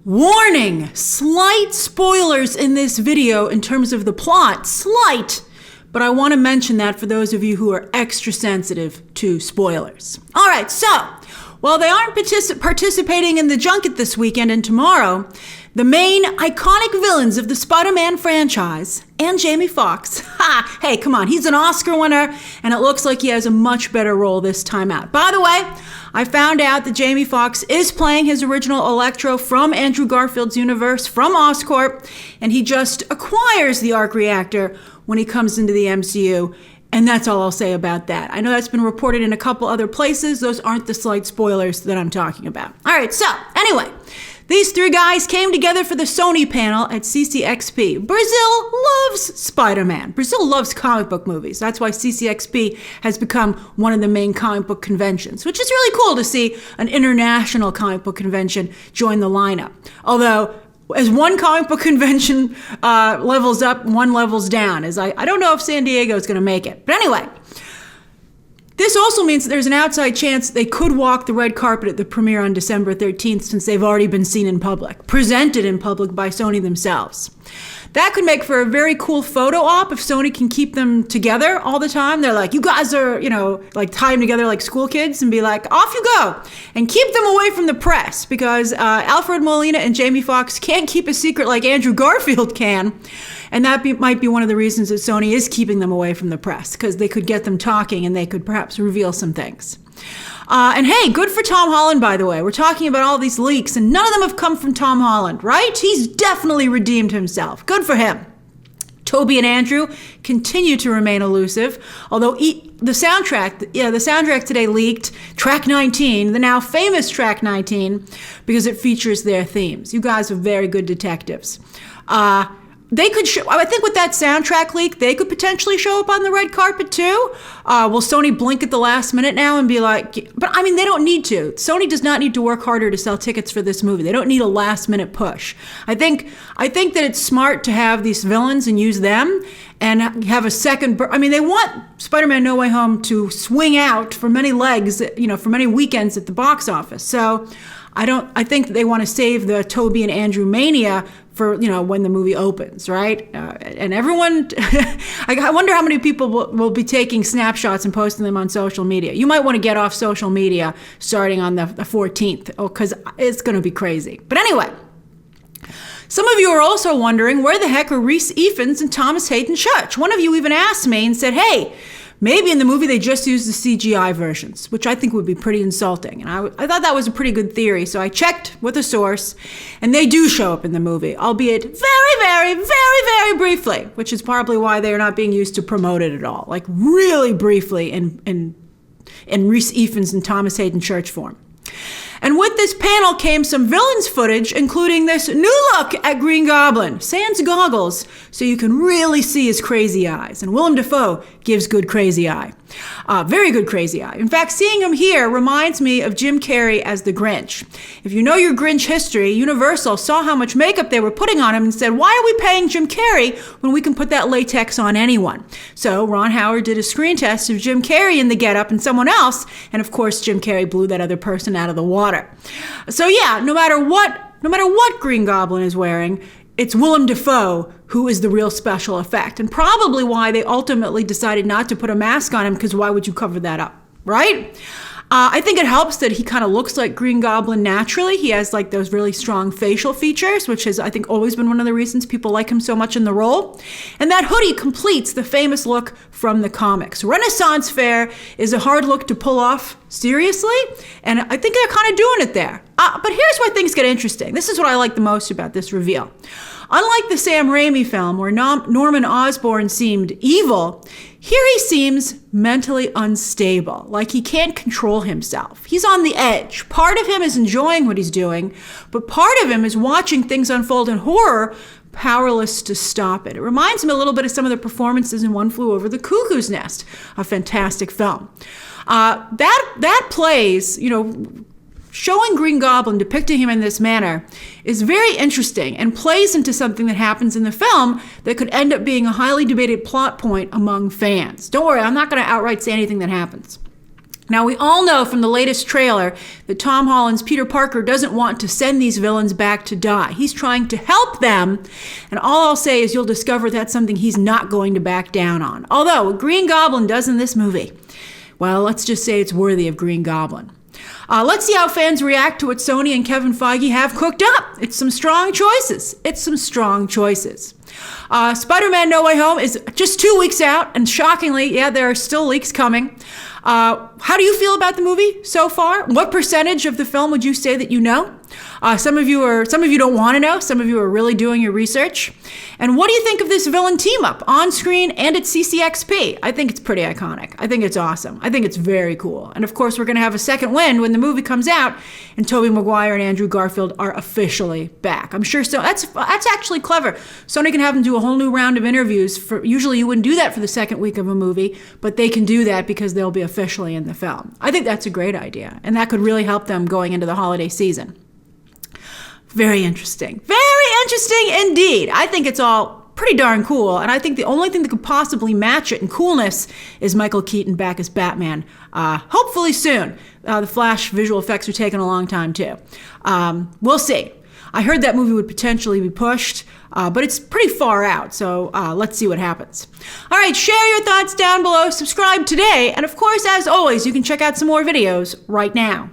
Warning! Slight spoilers in this video in terms of the plot. Slight! But I want to mention that for those of you who are extra sensitive to spoilers. Alright, so, while they aren't participating in the junket this weekend and tomorrow, the main iconic villains of the Spider-Man franchise, and Jamie Foxx, hey, come on, he's an Oscar winner, and it looks like he has a much better role this time out. By the way, I found out that Jamie Foxx is playing his original Electro from Andrew Garfield's universe, from Oscorp, and he just acquires the arc reactor when he comes into the MCU, and that's all I'll say about that. I know that's been reported in a couple other places. Those aren't the slight spoilers that I'm talking about. All right, so anyway, these three guys came together for the Sony panel at CCXP. Brazil loves Spider-Man. Brazil loves comic book movies. That's why CCXP has become one of the main comic book conventions, which is really cool to see an international comic book convention join the lineup. Although, as one comic book convention levels up, one levels down. As I don't know if San Diego is going to make it. But anyway, this also means that there's an outside chance they could walk the red carpet at the premiere on December 13th, since they've already been seen in public, presented in public by Sony themselves. That could make for a very cool photo op if Sony can keep them together all the time. They're like, you guys are, like tie them together like school kids and be like, off you go. And keep them away from the press, because Alfred Molina and Jamie Foxx can't keep a secret like Andrew Garfield can. And that might be one of the reasons that Sony is keeping them away from the press, because they could get them talking and they could perhaps reveal some things. And hey, good for Tom Holland, by the way. We're talking about all these leaks, and none of them have come from Tom Holland, right? He's definitely redeemed himself. Good for him. Toby and Andrew continue to remain elusive, although the soundtrack today leaked, track 19, the now famous track 19, because it features their themes. You guys are very good detectives. They could I think with that soundtrack leak, they could potentially show up on the red carpet too. Will Sony blink at the last minute now and be like, but I mean, they don't need to. Sony does not need to work harder to sell tickets for this movie. They don't need a last minute push. I think that it's smart to have these villains and use them and have a second, they want Spider-Man No Way Home to swing out for many legs, for many weekends at the box office. So I think they want to save the Toby and Andrew mania for, when the movie opens, right? And everyone, I wonder how many people will be taking snapshots and posting them on social media. You might want to get off social media starting on the 14th, because it's going to be crazy. But anyway, some of you are also wondering, where the heck are Reese Ifans and Thomas Hayden Church? One of you even asked me and said, hey, maybe in the movie they just used the CGI versions, which I think would be pretty insulting. And I thought that was a pretty good theory, so I checked with a source, and they do show up in the movie, albeit very, very, very, very briefly, which is probably why they are not being used to promote it at all. Like really briefly in Reese Ifans and Thomas Hayden Church form. And with this panel came some villains footage, including this new look at Green Goblin, sans goggles, so you can really see his crazy eyes. And Willem Dafoe gives good crazy eye. Very good crazy eye. In fact, seeing him here reminds me of Jim Carrey as the Grinch. If you know your Grinch history, Universal saw how much makeup they were putting on him and said, why are we paying Jim Carrey when we can put that latex on anyone? So Ron Howard did a screen test of Jim Carrey in the getup and someone else, and of course Jim Carrey blew that other person out of the water. So yeah, no matter what Green Goblin is wearing, it's Willem Dafoe who is the real special effect, and probably why they ultimately decided not to put a mask on him, because why would you cover that up, right? I think it helps that he kind of looks like Green Goblin naturally. He has like those really strong facial features, which has, I think, always been one of the reasons people like him so much in the role. And that hoodie completes the famous look from the comics. Renaissance Fair is a hard look to pull off seriously, and I think they're kind of doing it there. But here's where things get interesting. This is what I like the most about this reveal. Unlike the Sam Raimi film where Norman Osborn seemed evil, here he seems mentally unstable, like he can't control himself. He's on the edge. Part of him is enjoying what he's doing, but part of him is watching things unfold in horror, powerless to stop it. It reminds me a little bit of some of the performances in One Flew Over the Cuckoo's Nest, a fantastic film. That plays, showing Green Goblin, depicting him in this manner, is very interesting and plays into something that happens in the film that could end up being a highly debated plot point among fans. Don't worry, I'm not going to outright say anything that happens. Now, we all know from the latest trailer that Tom Holland's Peter Parker doesn't want to send these villains back to die. He's trying to help them, and all I'll say is you'll discover that's something he's not going to back down on. Although, what Green Goblin does in this movie, well, let's just say it's worthy of Green Goblin. Let's see how fans react to what Sony and Kevin Feige have cooked up. It's some strong choices. Spider-Man No Way Home is just 2 weeks out, and shockingly, yeah, there are still leaks coming. How do you feel about the movie so far? What percentage of the film would you say that you know? Some of you don't want to know. Some of you are really doing your research. And what do you think of this villain team up on screen and at CCXP? I think it's pretty iconic. I think it's awesome. I think it's very cool. And of course, we're going to have a second wind when the movie comes out and Tobey Maguire and Andrew Garfield are officially back. I'm sure so. That's actually clever. Sony can have them do a whole new round of interviews. Usually you wouldn't do that for the second week of a movie, but they can do that because they'll be officially in the film. I think that's a great idea. And that could really help them going into the holiday season. Very interesting. Very interesting indeed. I think it's all pretty darn cool. And I think the only thing that could possibly match it in coolness is Michael Keaton back as Batman. Hopefully soon. The Flash visual effects are taking a long time too. We'll see. I heard that movie would potentially be pushed, but it's pretty far out. So let's see what happens. All right, share your thoughts down below. Subscribe today. And of course, as always, you can check out some more videos right now.